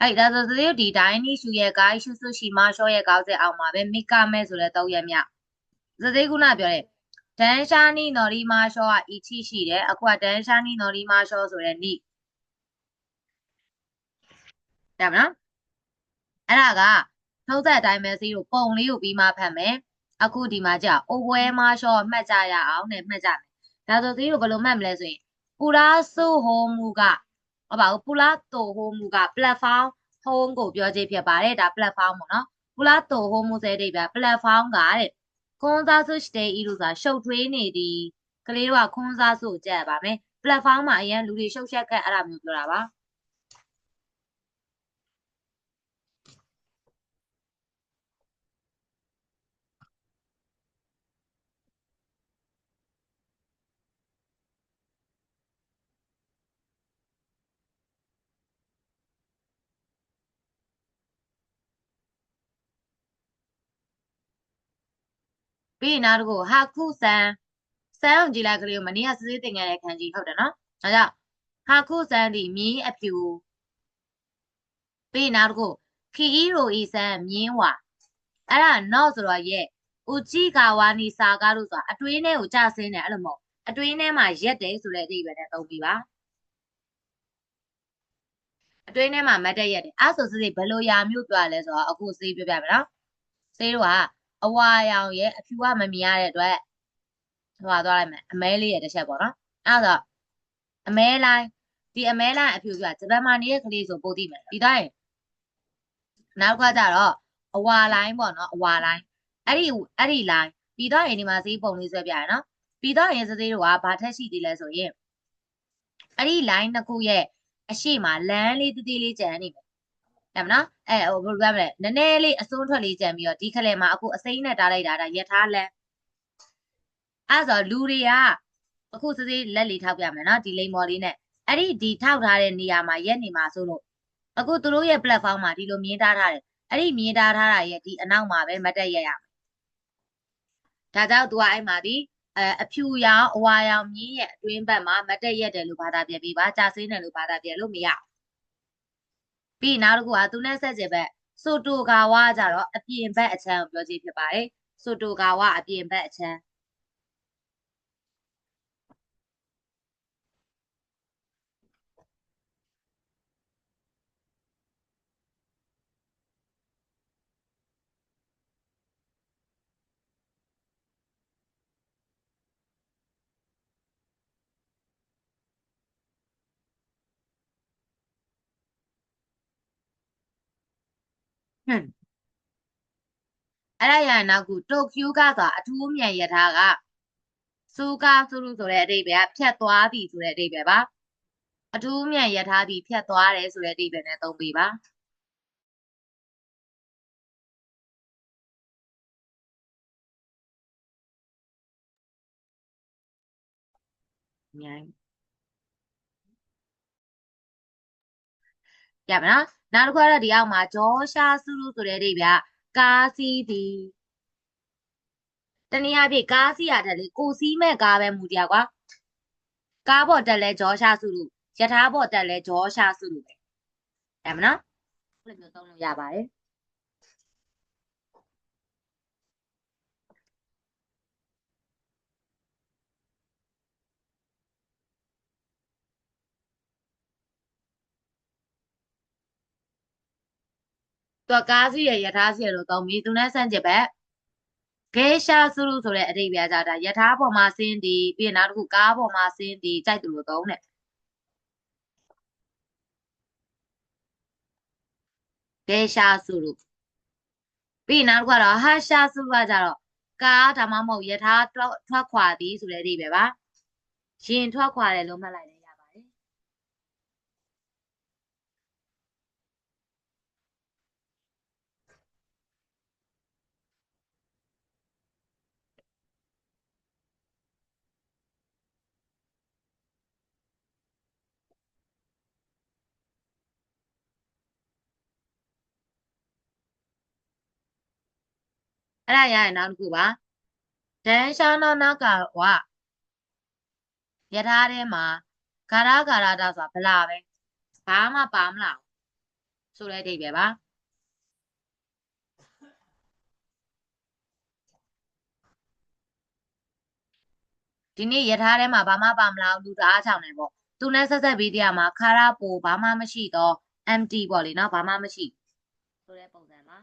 အဲ့ဒါဆိုသေဒီတိုင်းနီရှူရဲ့ဂိုင်းရှူဆူရှီမာရှောရဲ့ကောက်တဲ့အောင်မှာပဲမိကမဲဆိုလဲ3ရက်မြောက်သေခုနပြောတယ်ဒန်ရှာနီနော်ဒီမာရှောကအီချီရှိတယ်အခုကဒန်ရှာနီနော်ဒီမာရှောဆိုတဲ့နီတယ်မနော်အဲ့ဒါကနှုတ်သက်အတိုင်းပဲစီးကိုပုံလေးကိုပြီးမှဖတ်မယ်အခုဒီမှာကြာအိုပွဲမာရှောမှတ်ကြရအောင်နဲ့မှတ်ကြမယ်ဒါဆိုစီးကိုဘယ်လိုမှတ်မလဲဆိုရင်ပူရာဆိုဟိုမူကဟောပါဘူးပူလာတိုဟိုမူက platform home ကိုပြောခြင်းဖြစ်ပါတယ်ဒါ platform ပေါ့နော်ပူလာတိုဟိုမူစေတဲ့ပြ platform ကတဲ့ခွန်စားစုရှိတဲ့ဤလို့ဆိုတာရှုပ်ထွေးနေသည်ကလေးတို့ကခွန်စားစုကြက်ပါမယ် platform မှာအရင်လူတွေရှုပ်ရှက်ခက်အဲ့ဒါမျိုးပြောတာပါပြီးရင်နောက်တစ်ခုဟာခုဆန်အောင်ကြည့်လိုက်ကလေးကိုမနေ့ကစစ်စစ်တင်ခဲ့တဲ့ခန်းကြီးဟုတ်တယ်နော်ဒါကြောင့်ဟာခုဆန်ဒီမြင်းအဖြူပြီးရင်နောက်တစ်ခုခီအီရိုဤဆန်မြင်းဝါအဲ့ဒါနောက်ဆိုတော့ရဲ့ဦးကြည့်ကာဝါနီစာကားလို့ဆိုတာအတွင်းထဲကိုကြဆင်းတယ်အဲ့လိုမဟုတ်အတွင်းထဲမှာရက်တယ်ဆိုတဲ့အဓိပ္ပာယ်နဲ့သုံးပြီးပါအတွင်းထဲမှာမတ်တက်ရက်တယ်အဲ့ဆိုစစ်စစ်ဘယ်လိုရာမျိုးပြောရလဲဆိုတော့အခုစေးပြပြမယ်နော်စေးတို့ကအဝါရောင်ရဲ့အဖြူကမမြင်ရတဲ့အတွက်ဟိုသွားလိုက်မယ်အမဲလေးရဲ့တစ်ချက်ပေါ့နော်အဲ့ဒါအမဲလိုင်းဒီအမဲလိုင်းအဖြူကဂျပန်မှာနေတဲ့ကလေးဆိုပို့သိမယ်ဒီတိုင်းနောက်ကကြတော့အဝါလိုင်းပေါ့နော်အဝါလိုင်းအဲ့ဒီလိုင်းပြီးတော့ရင်ဒီမှာဈေးပုံလေးဆွဲပြရနော်ပြီးတော့ရင်စသေးတို့ကဘာထက်ရှိသေးလဲဆိုရင်အဲ့ဒီ line နှစ်ခုရဲ့အရှိမလမ်းလေးတည်လေးကျန်နေမယ်တယ်မနော်ဟိုဘယ်လိုပြောမလဲနည်းနည်းလေးအစွန်းထွက်လေးကျန်ပြီးတော့ဒီခလဲမှာအခုအစိမ့်နဲ့တားလိုက်တာဒါရထားလမ်းအဲ့ဆိုလူတွေကအခုစသေးလက်လေးထောက်ပြမယ်နော်ဒီလိမ်မော်လေးနဲ့အဲ့ဒီထောက်ထားတဲ့နေရာမှာရက်နေမှာဆိုလို့အခုသူတို့ရဲ့ platform မှာဒီလိုမြင်ထားတယ်အဲ့ဒီမြင်ထားတာရဲ့ဒီအနောက်မှာပဲမတ်တက်ရရဒါကြောင့်သူကအဲ့မှာဒီအဖြူရောင်အဝါရောင်မြင်းရဲ့အတွင်းဘက်မှာမတ်တက်ရက်တယ်လို့ဘာသာပြန်ပြီးပါကြာစင်းတယ်လို့ဘာသာပြန်လို့မရပြီးနောက်တစ်ခုကသူနဲ့ဆက်ကျင်ဘက်ဆိုတိုဂါဝါကြတော့အပြင်ဘက်အချမ်းကိုပြောခြင်းဖြစ်ပါတယ်ဆိုတိုဂါဝါအပြင်ဘက်အချမ်းဟွန်းအဲ့ဒါရရင်နောက်ခုတိုကျိုကဆိုတာအထူးအမြန်ရထားကစူကာဆူလူဆိုတဲ့အဓိပ္ပာယ်ကဖြတ်သွားသည်ဆိုတဲ့အဓိပ္ပာယ်ပါအထူးအမြန်ရထားသည်ဖြတ်သွားတယ်ဆိုတဲ့အဓိပ္ပာယ်နဲ့သုံးပေးပါမြိုင်းရပါနော်နောက်တစ်ခုကတော့ဒီအောက်မှာဂျောရှာဆူလူဆိုတဲ့အဓိပ္ပာယ်ကကားစီးသည်တနည်းအားဖြင့်ကားစီးရတယ်လေကိုစီးမဲ့ကားပဲမူတရားကွာကားပေါ်တက်လဲဂျောရှာဆူလူရထားပေါ်တက်လဲဂျောရှာဆူလူပဲရမနော်ဘယ်လိုမျိုးသုံးလို့ရပါတယ်သူကကားစီးရရထားစီးရလို့သုံးပြီးသူနဲ့ဆန့်ကျင်ဘက်ဂေရှာဆူလူဆိုတဲ့အဓိပ္ပာယ်ကြတာရထားပေါ်မှာဆင်းသည်ပြီးရင်နောက်တစ်ခုကားပေါ်မှာဆင်းသည်ကြိုက်သူလို့သုံးတယ်ဂေရှာဆူလူပြီးရင်နောက်တစ်ခုကတော့ဟာရှာဆူလူကကြတော့ကားဒါမှမဟုတ်ရထားထွက်ခွာသည်ဆိုတဲ့အဓိပ္ပာယ်ပါရင်ထွက်ခွာတယ်လို့မှတ်လိုက်တယ်ရပါတယ်အဲ့ဒါရရင်နောက်တစ်ခုပါဒန်ရှာနာနာကဝရထားထဲမှာဂါရဒါဆိုတာဗလာပဲဘာမှပါမလား ဆိုတဲ့အဓိပ္ပာယ်ပါဒီနေ့ရထားထဲမှာဘာမှပါမလားလူတအားချောင်းနေပေါ့သူနဲ့ဆက်ဆက်ပြီးတရားမှာခါရပိုဘာမှမရှိတော့ empty ပေါ့လေနော်ဘာမှမရှိဆိုတဲ့ပုံစံပါ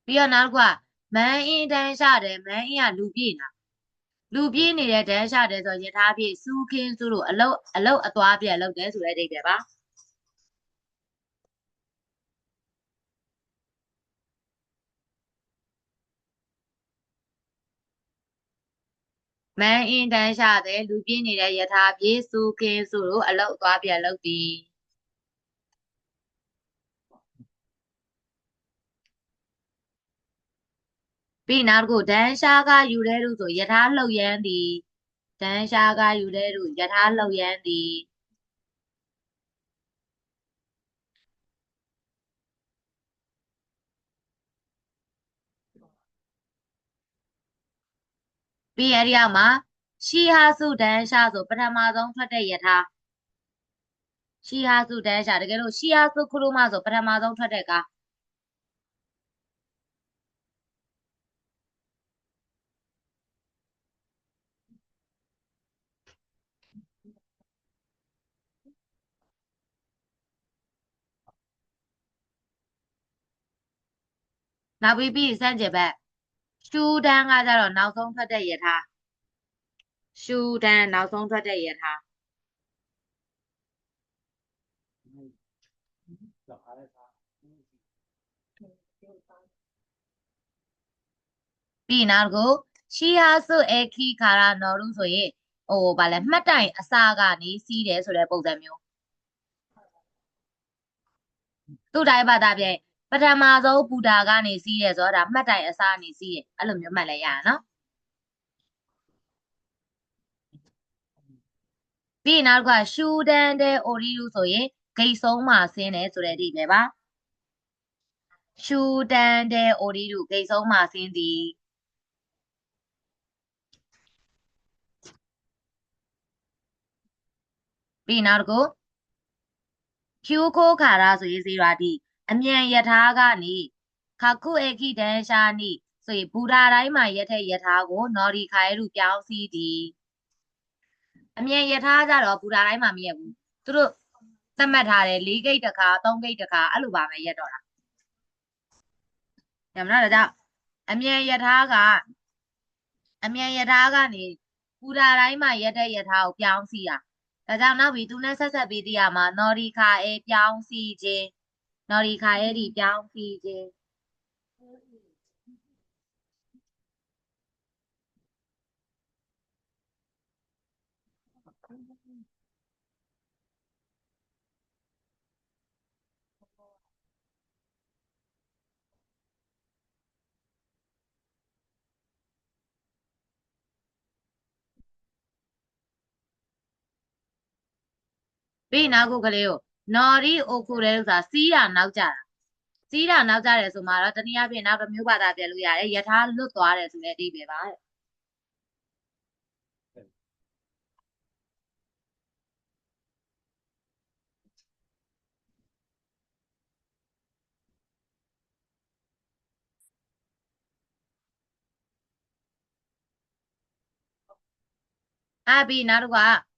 ပြီးတော့နောက်တစ်ခုကမန်းအင်းတန်းရှာတယ်မန်းအင်းကလူပြည့်နေတဲ့တန်းရှာတယ်ဆိုရထားပြည့်စူးခင်းစုလို့အလုတ်အသွားပြက်လုပ်တယ်ဆိုတဲ့အဓိပ္ပာယ်ပါမန်းအင်းတန်းရှာတယ်လူပြည့်နေတဲ့ရထားပြည့်စူးခင်းစုလို့အလုတ်အသွားပြက်လုပ်သည်ပြီးနောက်တစ်ခုဒန်းရှားကယူတဲ့လူဆိုရထားလှုပ်ရမ်းသည်ဒန်းရှားကယူတဲ့လူရထားလှုပ်ရမ်းသည်ပြီးအဲ့ဒီအောက်မှာရှီဟာစုဒန်းရှားဆိုပထမဆုံးထွက်တဲ့ရထားရှီဟာစုဒန်းရှားတကယ်လို့ရှီဟာစုခရုမဆိုပထမဆုံးထွက်တဲ့ကားနောက်ပြီးစမ်းကြည့်ဘက်ရှူဒန်းကကြတော့နောက်ဆုံးထွက်တဲ့ရထားရှူဒန်းနောက်ဆုံးထွက်တဲ့ရထားပြီးနောက်တစ်ခုရှီဟာစုအခီခါရာနော်လူဆိုရင်ဗာလဲမှတ်တိုင်အစာကနေစီးတယ်ဆိုတဲ့ပုံစံမျိုးသူ့တိုင်းဘာသာပြန်ပထမဆုံးဘူတာကနေစီးတယ်ဆိုတော့ဒါမှတ်တိုင်အစာကနေစီးတယ်အဲ့လိုမျိုးမှတ်လဲရရနော်ပြီးနောက်တစ်ခါရှူဒန်တဲ့အိုရီလူဆိုရင်ဂိတ်ဆုံးမှာဆင်းတယ်ဆိုတဲ့အဓိပ္ပာယ်ပါရှူဒန်တဲ့အိုရီလူဂိတ်ဆုံးမှာဆင်းသည်ပြီးနောက်တစ်ခုကျူခိုခါရာဆိုရင်ဇေရာတီအမြန်ယထာကနေခခုအခီတန်ရှာနိဆိုရင်ဘူတာတိုင်းမှာရက်တဲ့ယထာကိုနော်ဒီခိုင်လူပြောင်းစီးသည်အမြန်ယထာကြတော့ဘူတာတိုင်းမှာမရက်ဘူးသူတို့သတ်မှတ်ထားတယ်၄ဂိတ်တစ်ခါ၃ဂိတ်တစ်ခါအဲ့လိုပါပဲရက်တော့တာညမလားဒါကြောင့်အမြန်ယထာကနေဘူတာတိုင်းမှာရက်တဲ့ယထာကိုပြောင်းစီးတာဒါကြောင့်နောက်ပြီးသူနဲ့ဆက်ဆက်ပြီးတည်ရမှာနော်ဒီခါအဲပြောင်းစီးခြင်းနော်ဒီခါအဲဒီပြောင်းစီးခြင်းပြီးနောက်ခုကလေးကိုနော်ဒီအိုခုတဲ့ဥစ္စာစီးတာနောက်ကြတာစီးတာနောက်ကြတယ်ဆိုမှတော့တနည်းအားဖြင့်နောက်တစ်မျိုးဘာသာပြန်လို့ရတယ်ယထာလွတ်သွားတယ်ဆိုတဲ့အဓိပ္ပာယ်ပါတဲ့အဲ့ပြီးနောက်တစ်ခါ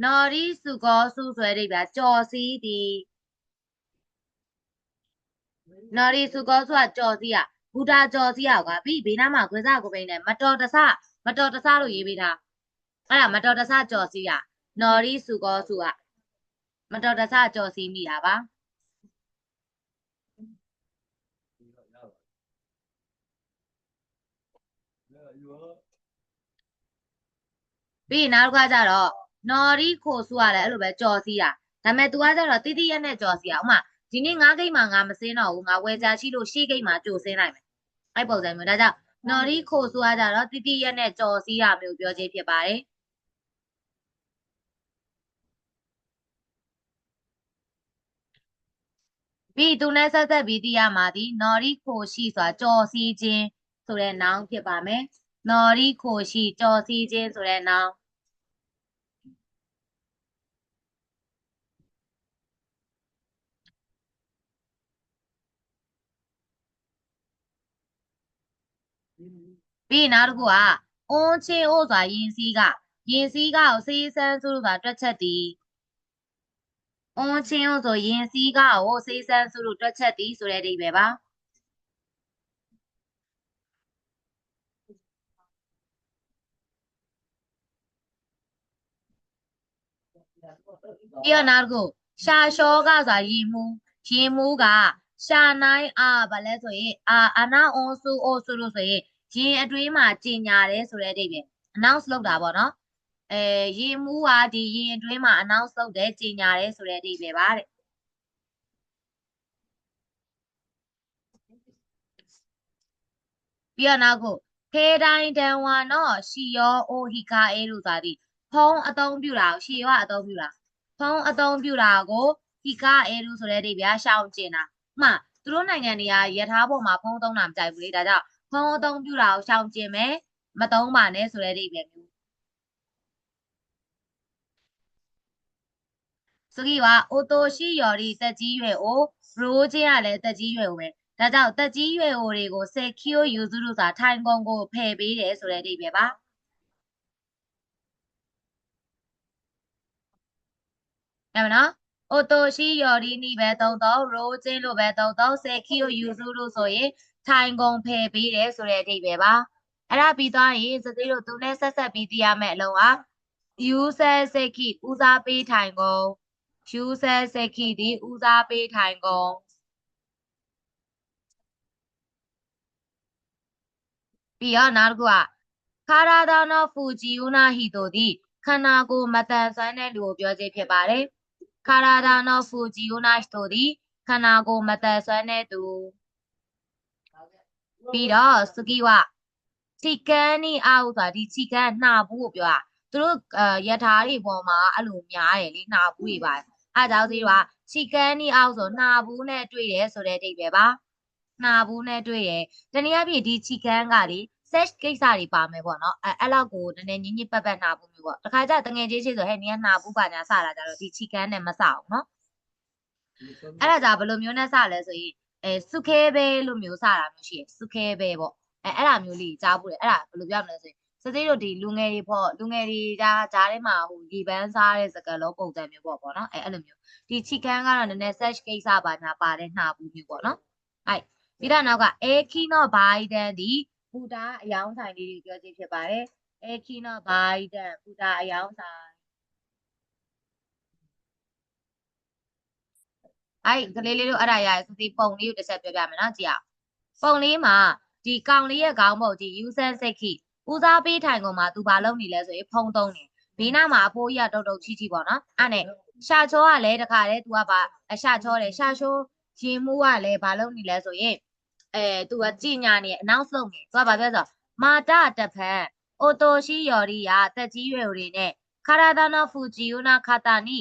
နော်ဒီစုကောစုဆွဲအိဗာကြော်စီးသည်နော်ဒီစုကောစုကကြော်စီးอ่ะဘူတာကြော်စီးอ่ะကွာပြီးဘေးနားမှာခွေးစားကိုပိန်းနဲ့မတော်တဆလို့ရေးပေးတာအဲ့ဒါမတော်တဆကြော်စီးอ่ะနော်ဒီစုကောစုอ่ะမတော်တဆကြော်စီးမိတာပါပြီးနောက်တစ်ခါကျတော့နော်ဒီခိုစုရတယ်အဲ့လိုပဲကြော်စီးတာဒါပေမဲ့ तू ကကျတော့တိတိရက်နဲ့ကြော်စီးอ่ะဥမာဒီနေ့9ဂိတ်မှာငါမစင်းတော့ဘူးငါဝယ်ကြရှိလို့ရှေ့ဂိတ်မှာကြိုစင်းလိုက်မယ်အဲ့ပုံစံမျိုးဒါကြောင့် နော်ရီခိုဆိုတာကြတော့တိတိရက်နဲ့ကြော်စီးတာမျိုးပြောခြင်းဖြစ်ပါတယ်ပြီးသူနဲ့ဆက်ဆက်ပြီးသိရမှာဒီနော်ရီခိုရှိဆိုတာကြော်စီးခြင်းဆိုတဲ့ noun ဖြစ်ပါမယ်နော်ရီခိုရှိကြော်စီးခြင်းဆိုတဲ့ nounပြီးနောက်တစ်ခုကအွန်ချင်းအိုးဆိုတာယင်စည်းကကိုစေးစမ်းစုလို့ဆိုတာတွက်ချက်သည်အွန်ချင်းအိုးဆိုယင်စည်းကကိုစေးစမ်းစုလို့တွက်ချက်သည်ဆိုတဲ့အဓိပ္ပာယ်ပါပြီးတော့နောက်တစ်ခုရှာလျှောကဆိုတာရင်မူကရှာနိုင်ဘာလဲဆိုရင်အနာအွန်စုအိုစုလို့ဆိုရင်ရင်အတွင်းမှာကျင်ညာတယ်ဆိုတဲ့အဓိပ္ပာယ် announce လုပ်တာပေါ့နော်ရင်မူကဒီရင်အတွင်းမှာ announce လုပ်တယ်ကျင်ညာတယ်ဆိုတဲ့အဓိပ္ပာယ်ပါတဲ့ပြီးတော့နောက်ခုခေတိုင်းတန်ဝါနော်ရှီယောအိုဟီကာအေလို့ဆိုတာဒီဖုံးအသုံးပြုတာရှီယောကအသုံးပြုတာဖုံးအသုံးပြုတာကိုဟီကာအေလို့ဆိုတဲ့အဓိပ္ပာယ်ရှောင်ကျင်တာမှသူတို့နိုင်ငံတွေကရထားပေါ်မှာဖုံးသုံးတာမကြိုက်ဘူးလေဒါကြောင့်ဖုံးအသုံးပြုတာကိုရှောင်ကျင်မယ်မသုံးပါနဲ့ဆိုတဲ့အဓိပ္ပာယ်မျိုးစကီကအိုတိုရှိယော်ဒီတက်ကြီးရွယ်အိုရိုးချင်းကလည်းတက်ကြီးရွယ်အိုပဲဒါကြောင့်တက်ကြီးရွယ်အိုတွေကိုစေခီယိုယူစုလို့ဆိုတာထိုင်ကုန်ကိုဖယ်ပေးတယ်ဆိုတဲ့အဓိပ္ပာယ်ပါရမနော်အိုတိုရှိယော်ဒီနီပဲသုံးတော့ရိုးချင်းလို့ပဲသုံးတော့စေခီယိုယူစုလို့ဆိုရင်ထိုင်ကုန်ဖယ်ပေးတယ်ဆိုတဲ့အဓိပ္ပာယ်ပါအဲ့ဒါပြီးသွားရင်စသေးတို့သူနဲ့ဆက်ဆက်ပြီးသိရမယ့်အလုံးကယူဆဲစေခီဦးစားပေးထိုင်ကုန်ယူဆဲစေခီဒီဦးစားပေးထိုင်ကုန်ပြီးတော့နောက်တစ်ခုကခါရာဒါနောဖူဂျီယူနာဟီတိုဒီခန္ဓာကိုယ်မတန်ဆွမ်းတဲ့လူကိုပြောခြင်းဖြစ်ပါတယ်ခါရာဒါနောဖူဂျီယူနာဟီတိုဒီခန္ဓာကိုယ်မတန်ဆွမ်းတဲ့သူပြီးတော့စကီဝချီကန်နီအာဟုဆိုတာဒီချီကန်နှာဘူးကိုပြောတာသူတို့ရထားတွေပေါ်မှာအဲ့လိုများတယ်လေနှာဘူးတွေပါအဲ့ကြောင့်စီတော့ချီကန်နီအာဟုဆိုနှာဘူးနဲ့တွေ့တယ်ဆိုတဲ့အဓိပ္ပာယ်ပါနှာဘူးနဲ့တွေ့တယ်တနည်းအားဖြင့်ဒီချီကန်ကလေ search ကိစ္စတွေပါမယ်ပေါ့နော်အဲ့လောက်ကိုနည်းနည်းညင်ညစ်ပတ်ပတ်နှာဘူးမျိုးပေါ့တခါကျတငယ်ချင်းချင်းဆိုဟဲ့နင်ကနှာဘူးပါညာစတာကြတော့ဒီချီကန်နဲ့မစအောင်နော်အဲ့ဒါကြဘယ်လိုမျိုးနဲ့စလဲဆိုရင်စုခဲပဲလို့မျိုးစတာမျိုးရှိတယ်စုခဲပဲပေါ့အဲ့ဒါမျိုးလေးကြားဖို့တယ်အဲ့ဒါဘယ်လိုပြောမလဲဆိုရင်စသေးတို့ဒီလူငယ်တွေပေါ့လူငယ်တွေကြားထဲမှာဟိုဒီပန်းစားတဲ့စကားလုံးပုံစံမျိုးပေါ့နော်အဲ့လိုမျိုးဒီချီကန်ကတော့နည်းနည်း search ကိစ္စပါညာပါတဲ့နှာဘူးမျိုးပေါ့နော်အဲ့ပြီးတော့နောက်ကအေခီနောဘိုင်ဒန်ဒီဘူတာအယောင်းဆိုင်လေးတွေပြောခြင်းဖြစ်ပါတယ်အေခီနောဘိုင်ဒန်ဘူတာအယောင်းဆိုင်အဲ့ကလေးလေးတို့အဲ့ဒါရယ်ဒီပုံလေးကိုတစ်ချက်ပြောပြမယ်နော်ကြည့်အောင်ပုံလေးမှာဒီကောင်လေးရဲ့ခေါင်းပုံဒီ user စိတ်ခိဦးစားပေးထိုင်ကုန်မှာသူဘာလုပ်နေလဲဆိုရင်ဖုံးသုံးနေဘေးနားမှာအဖိုးကြီးကတုတ်တုတ်ချီချီပေါ့နော်အဲ့နဲ့ရှာချောကလည်းတခါလေသူကဘာရှာချောတယ်ရှာချိုးရင်မှုကလည်းဘာလုပ်နေလဲဆိုရင်သူကကြည်ညာနေ announce လုပ်နေသူကဘာပြောဆိုမာတာတဖန်အိုတိုရှိယော်ရီယာတက်ကြီးရွယ်တွေနဲ့ခါရာဒါနာဖူဂျီယိုနာခါတာနီ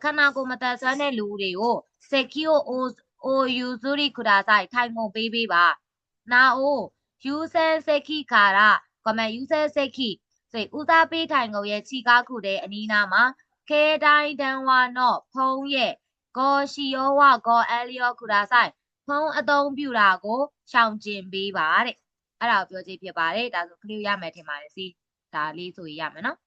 ခန္ဓာကိုယ်မတန်ဆွမ်းတဲ့လူတွေကိုセキをお譲りください。ထိုင်ကုန်ပေးပါ။なお、優先席からごめん優先席ဆိုဦးစားပေးထိုင်ကုန်ရဲ့ခြိကားခုတဲ့အနီးနားမှာခေတိုင်းတန်ဝါနော့ဖုံးရဲ့ဂေါ်ရှီယောဝဂေါ်အလီယောခုဒါဆိုင်ဖုံးအသုံးပြုတာကိုရှောင်ကျင်ပေးပါတဲ့အဲ့ဒါကိုပြောချင်ဖြစ်ပါတယ်ဒါဆိုကလေးရမယ်ထင်ပါတယ်စီဒါလေးဆိုရရမယ်နော်